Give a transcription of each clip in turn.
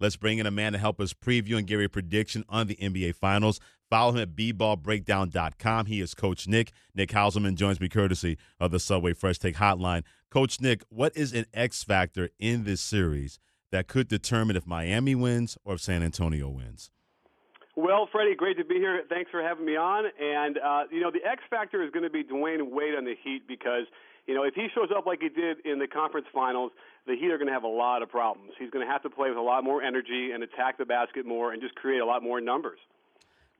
Let's bring in a man to help us preview and give a prediction on the NBA Finals. Follow him at bballbreakdown.com. He is Coach Nick. Nick Hauselman joins me courtesy of the Subway Fresh Take Hotline. Coach Nick, what is an X factor in this series that could determine if Miami wins or if San Antonio wins? Well, Freddie, great to be here. Thanks for having me on. And, the X factor is going to be Dwayne Wade on the Heat because, if he shows up like he did in the conference finals, the Heat are going to have a lot of problems. He's going to have to play with a lot more energy and attack the basket more and just create a lot more numbers.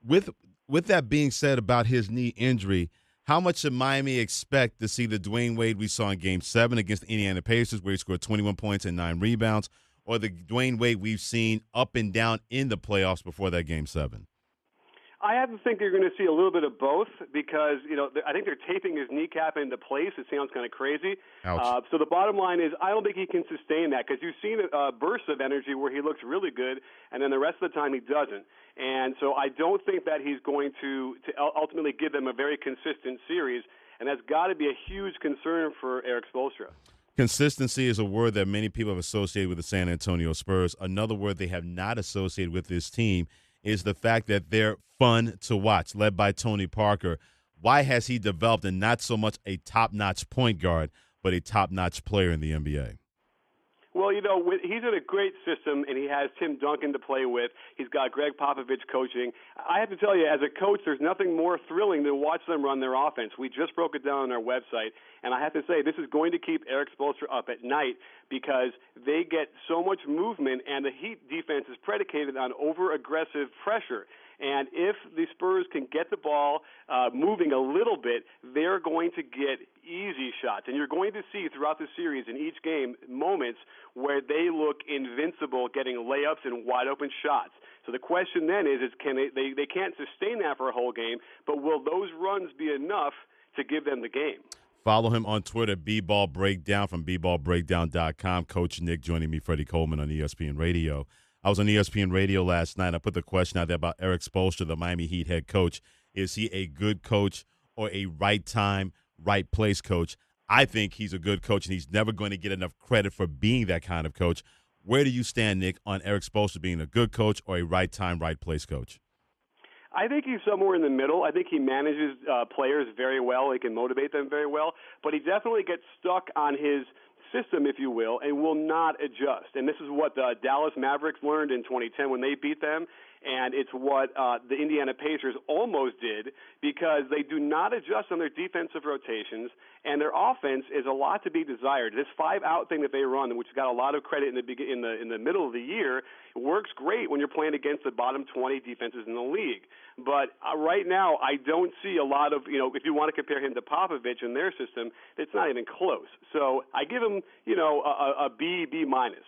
With that being said about his knee injury, how much should Miami expect to see the Dwayne Wade we saw in Game 7 against the Indiana Pacers where he scored 21 points and 9 rebounds, or the Dwayne Wade we've seen up and down in the playoffs before that Game 7? I have to think you're going to see a little bit of both because, I think they're taping his kneecap into place. It sounds kind of crazy. So the bottom line is I don't think he can sustain that because you've seen bursts of energy where he looks really good, and then the rest of the time he doesn't. And so I don't think that he's going to ultimately give them a very consistent series, and that's got to be a huge concern for Eric Spoelstra. Consistency is a word that many people have associated with the San Antonio Spurs. Another word they have not associated with this team is the fact that they're fun to watch, led by Tony Parker. Why has he developed and not so much a top-notch point guard, but a top-notch player in the NBA? Well, he's in a great system, and he has Tim Duncan to play with. He's got Greg Popovich coaching. I have to tell you, as a coach, there's nothing more thrilling than watch them run their offense. We just broke it down on our website, and I have to say this is going to keep Eric Spoelstra up at night because they get so much movement, and the Heat defense is predicated on over-aggressive pressure. And if the Spurs can get the ball moving a little bit, they're going to get easy shots. And you're going to see throughout the series in each game moments where they look invincible getting layups and wide-open shots. So the question then is can they can't sustain that for a whole game, but will those runs be enough to give them the game? Follow him on Twitter, bballbreakdown from bballbreakdown.com. Coach Nick joining me, Freddie Coleman on ESPN Radio. I was on ESPN Radio last night. I put the question out there about Eric Spoelstra, the Miami Heat head coach. Is he a good coach or a right time, right place coach? I think he's a good coach, and he's never going to get enough credit for being that kind of coach. Where do you stand, Nick, on Eric Spoelstra being a good coach or a right time, right place coach? I think he's somewhere in the middle. I think he manages players very well. He can motivate them very well. But he definitely gets stuck on his system, if you will, and will not adjust. And this is what the Dallas Mavericks learned in 2010 when they beat them, and it's what the Indiana Pacers almost did because they do not adjust on their defensive rotations, and their offense is a lot to be desired. This 5-out thing that they run, which got a lot of credit in the middle of the year, works great when you're playing against the bottom 20 defenses in the league. But right now, I don't see a lot of, if you want to compare him to Popovich in their system, it's not even close. So I give him, a B minus.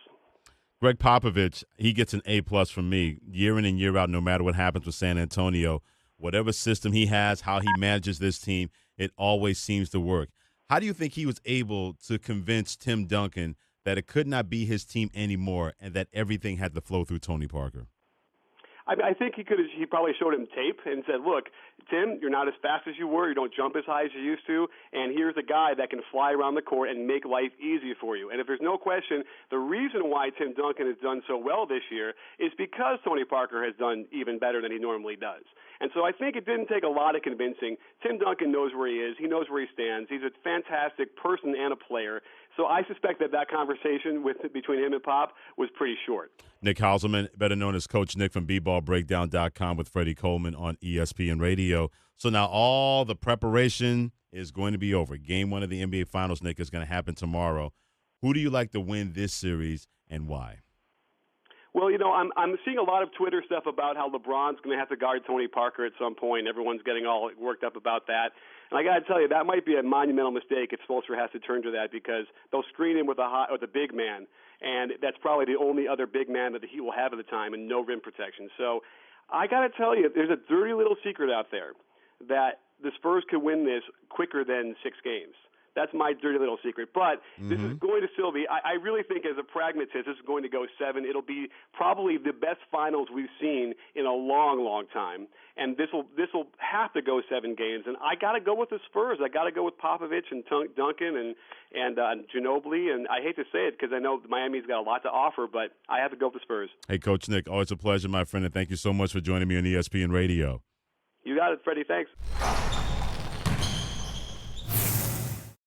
Greg Popovich, he gets an A-plus from me year in and year out, no matter what happens with San Antonio. Whatever system he has, how he manages this team, it always seems to work. How do you think he was able to convince Tim Duncan that it could not be his team anymore and that everything had to flow through Tony Parker? I think he probably showed him tape and said, look, Tim, you're not as fast as you were. You don't jump as high as you used to. And here's a guy that can fly around the court and make life easy for you. And if there's no question, the reason why Tim Duncan has done so well this year is because Tony Parker has done even better than he normally does. And so I think it didn't take a lot of convincing. Tim Duncan knows where he is. He knows where he stands. He's a fantastic person and a player. So I suspect that conversation between him and Pop was pretty short. Nick Hauselman, better known as Coach Nick from bballbreakdown.com with Freddie Coleman on ESPN Radio. So now all the preparation is going to be over. Game 1 of the NBA Finals, Nick, is going to happen tomorrow. Who do you like to win this series and why? Well, I'm seeing a lot of Twitter stuff about how LeBron's going to have to guard Tony Parker at some point. Everyone's getting all worked up about that. And I got to tell you, that might be a monumental mistake if Spoelstra has to turn to that because they'll screen him with a big man, and that's probably the only other big man that he will have at the time and no rim protection. So I got to tell you, there's a dirty little secret out there that the Spurs could win this quicker than 6 games. That's my dirty little secret. But this is going to still be – I really think as a pragmatist, this is going to go 7. It'll be probably the best finals we've seen in a long, long time. And this will have to go 7 games. And I got to go with the Spurs. I got to go with Popovich and Duncan and Ginobili. And I hate to say it because I know Miami's got a lot to offer, but I have to go with the Spurs. Hey, Coach Nick, always a pleasure, my friend, and thank you so much for joining me on ESPN Radio. You got it, Freddie. Thanks.